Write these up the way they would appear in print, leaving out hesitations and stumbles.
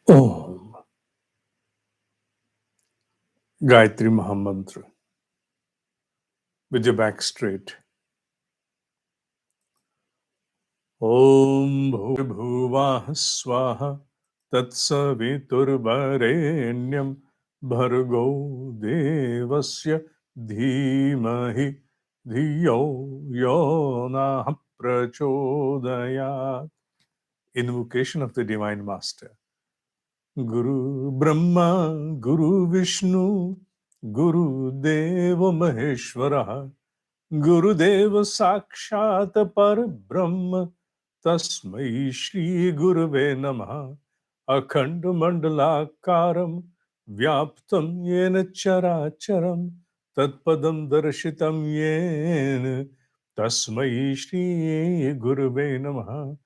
Om. Gayatri Mahamantra. With your back straight. Om Bhuvah Swaha Tatsaviturvarenyam Bhargo Devasya Dhimahi Dhiyo Yona Prachodayat. Invocation of the Divine Master. Guru Brahma, Guru Vishnu, Guru Deva Maheshwara, Gurudeva Sakshat Par Brahma, Tasmai Shri Guruve Namaha, Akhand Mandalakaram, Vyaptam Yena Characharam, Tatpadam Darshitam Yena, Tasmai Shri Guruve Namaha,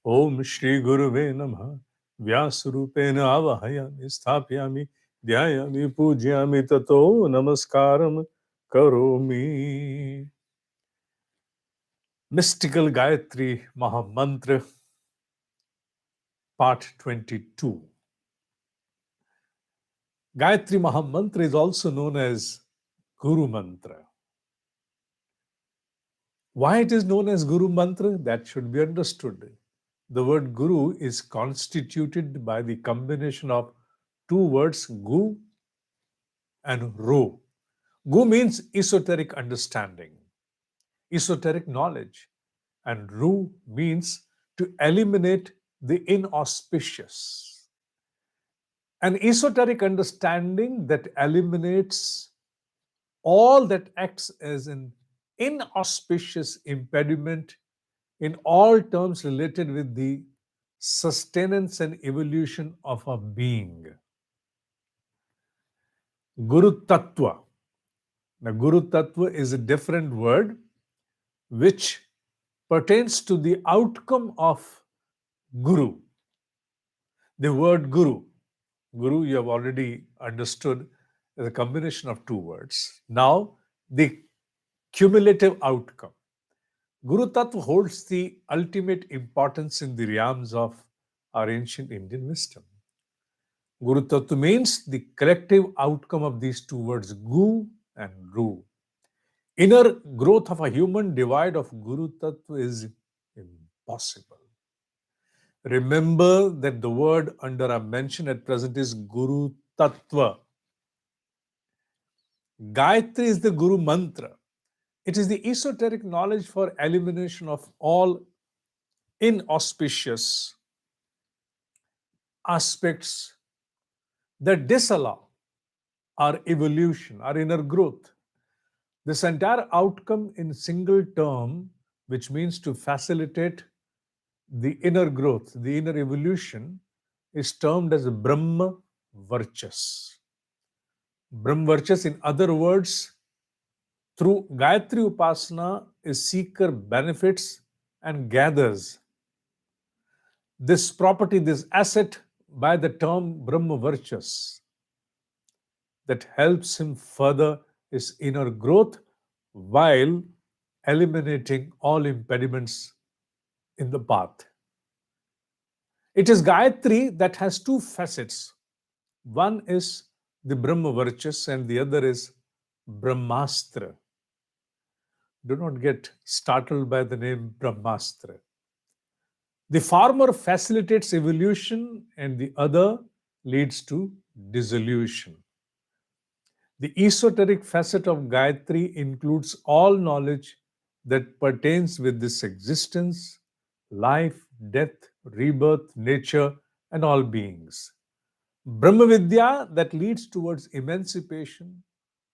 Om Shri Guruve Namaha. व्यासरूपेण आवहयामि स्थापयामि ध्यायामि पूजयामि ततो नमस्कारं करोमि. Mystical Gayatri Mahamantra, Part 22. Gayatri Mahamantra is also known as Guru Mantra. Why it is known as Guru Mantra? That should be understood. The word Guru is constituted by the combination of two words, Gu and Ru. Gu means esoteric understanding, esoteric knowledge, and Ru means to eliminate the inauspicious. An esoteric understanding that eliminates all that acts as an inauspicious impediment in all terms related with the sustenance and evolution of a being. Guru Tattva. Now, Guru Tattva is a different word which pertains to the outcome of Guru. The word Guru, you have already understood, is a combination of two words. Now, the cumulative outcome. Guru Tattva holds the ultimate importance in the realms of our ancient Indian wisdom. Guru Tattva means the collective outcome of these two words, Gu and Ru. Inner growth of a human divide of Guru Tattva is impossible. Remember that the word under our mention at present is Guru Tattva. Gayatri is the Guru Mantra. It is the esoteric knowledge for elimination of all inauspicious aspects that disallow our evolution, our inner growth. This entire outcome in single term, which means to facilitate the inner growth, the inner evolution, is termed as Brahma Varchas. Brahma Varchas, in other words, through Gayatri Upasana, a seeker benefits and gathers this property, this asset, by the term Brahma Varchas, that helps him further his inner growth while eliminating all impediments in the path. It is Gayatri that has two facets. One is the Brahma Varchas and the other is Brahmastra. Do not get startled by the name Brahmastra. The former facilitates evolution and the other leads to dissolution. The esoteric facet of Gayatri includes all knowledge that pertains with this existence, life, death, rebirth, nature, and all beings. Brahma Vidya that leads towards emancipation,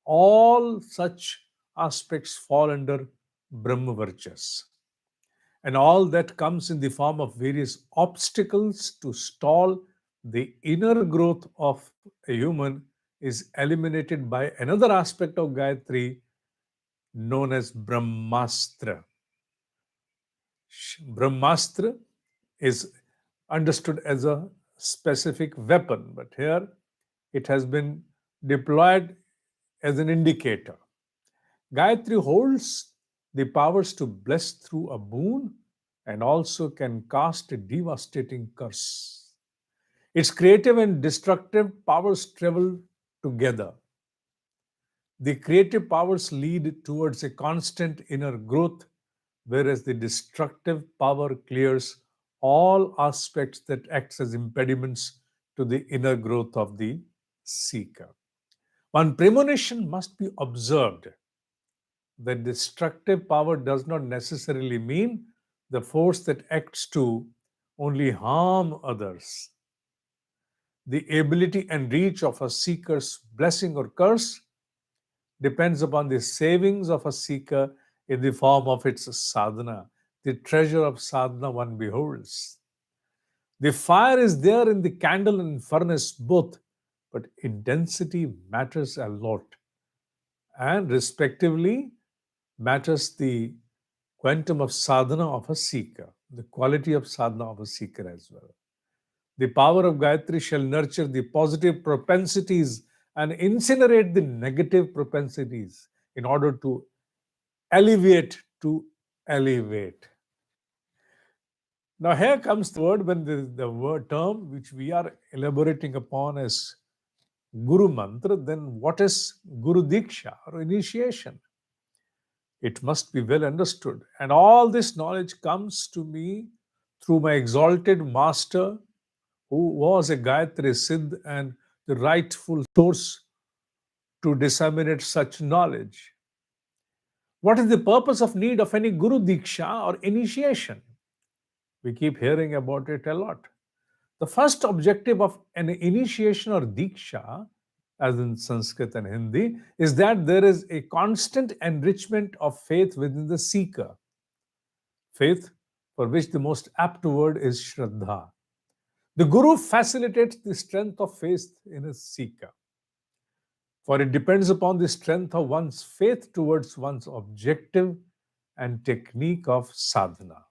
all such aspects fall under Brahma Varchas. And all that comes in the form of various obstacles to stall the inner growth of a human is eliminated by another aspect of Gayatri known as Brahmastra. Brahmastra is understood as a specific weapon, but here it has been deployed as an indicator. Gayatri holds the powers to bless through a boon and also can cast a devastating curse. Its creative and destructive powers travel together. The creative powers lead towards a constant inner growth, whereas the destructive power clears all aspects that acts as impediments to the inner growth of the seeker. One premonition must be observed that destructive power does not necessarily mean the force that acts to only harm others. The ability and reach of a seeker's blessing or curse depends upon the savings of a seeker in the form of its sadhana, the treasure of sadhana one beholds. The fire is there in the candle and furnace both, but intensity matters a lot, and respectively matters the quantum of sadhana of a seeker, the quality of sadhana of a seeker as well. The power of Gayatri shall nurture the positive propensities and incinerate the negative propensities in order to to elevate. Now, here comes the word when the word term which we are elaborating upon as Guru Mantra, then what is Guru Diksha or initiation? It must be well understood. And all this knowledge comes to me through my exalted master, who was a Gayatri Siddh and the rightful source to disseminate such knowledge. What is the purpose of need of any Guru Diksha or initiation? We keep hearing about it a lot. The first objective of an initiation or Diksha, as in Sanskrit and Hindi, is that there is a constant enrichment of faith within the seeker. Faith, for which the most apt word is Shraddha. The Guru facilitates the strength of faith in his seeker, for it depends upon the strength of one's faith towards one's objective and technique of sadhana.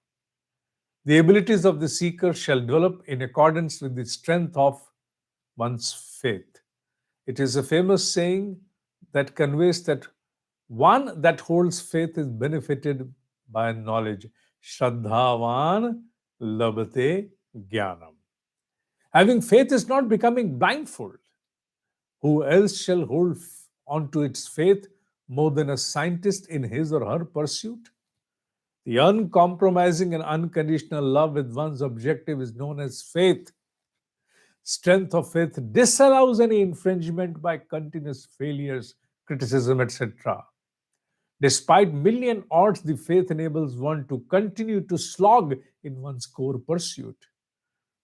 The abilities of the seeker shall develop in accordance with the strength of one's faith. It is a famous saying that conveys that one that holds faith is benefited by knowledge. Shraddhavan labhate jnanam. Having faith is not becoming blindfold. Who else shall hold on to its faith more than a scientist in his or her pursuit? The uncompromising and unconditional love with one's objective is known as faith. Strength of faith disallows any infringement by continuous failures, criticism, etc. Despite million odds, the faith enables one to continue to slog in one's core pursuit.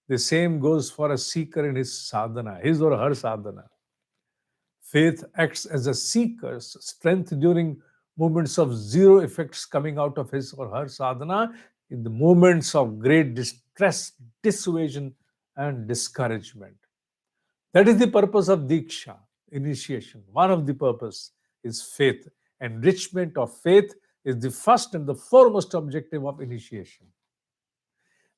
The same goes for a seeker in his sadhana, his or her sadhana. Faith acts as a seeker's strength during moments of zero effects coming out of his or her sadhana, in the moments of great distress, dissuasion, and discouragement. That is the purpose of Diksha, initiation. One of the purpose is faith. Enrichment of faith is the first and the foremost objective of initiation.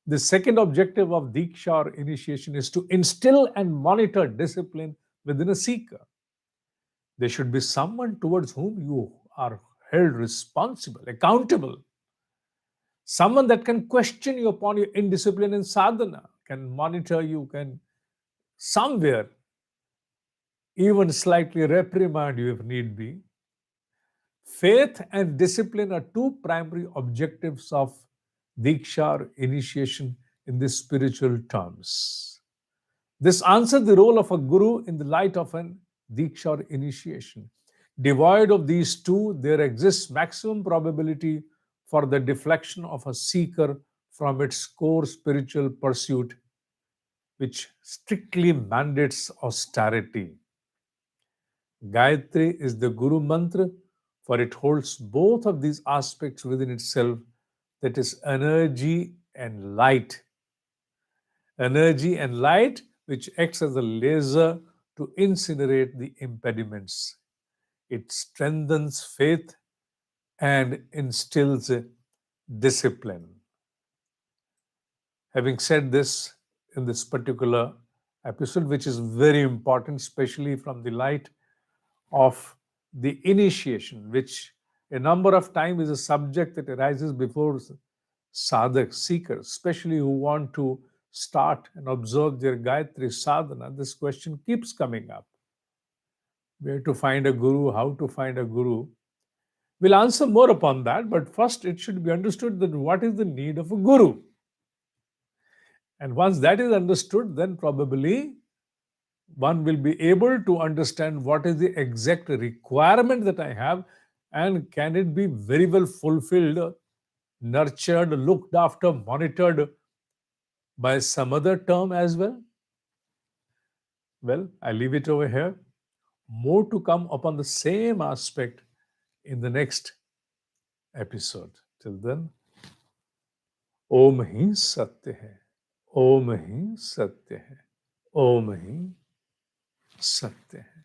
The second objective of Diksha or initiation is to instill and monitor discipline within a seeker. There should be someone towards whom you are held responsible, accountable. Someone that can question you upon your indiscipline in sadhana, can monitor you, can somewhere even slightly reprimand you if need be. Faith and discipline are two primary objectives of Diksha or initiation in the spiritual terms. This answers the role of a guru in the light of an Diksha or initiation. Devoid of these two, there exists maximum probability for the deflection of a seeker from its core spiritual pursuit, which strictly mandates austerity. Gayatri is the Guru Mantra, for it holds both of these aspects within itself, that is, energy and light. Energy and light, which acts as a laser to incinerate the impediments. It strengthens faith and instills discipline. Having said this, in this particular episode, which is very important, especially from the light of the initiation, which a number of times is a subject that arises before sadhaks, seekers, especially who want to start and observe their Gayatri sadhana, this question keeps coming up. Where to find a guru, how to find a guru. We'll answer more upon that, but first it should be understood that what is the need of a guru. And once that is understood, then probably one will be able to understand what is the exact requirement that I have and can it be very well fulfilled, nurtured, looked after, monitored by some other term as well. Well, I leave it over here. More to come upon the same aspect in the next episode. Till then, ओम ही सत्य है, ओम ही सत्य है, ओम ही सत्य है.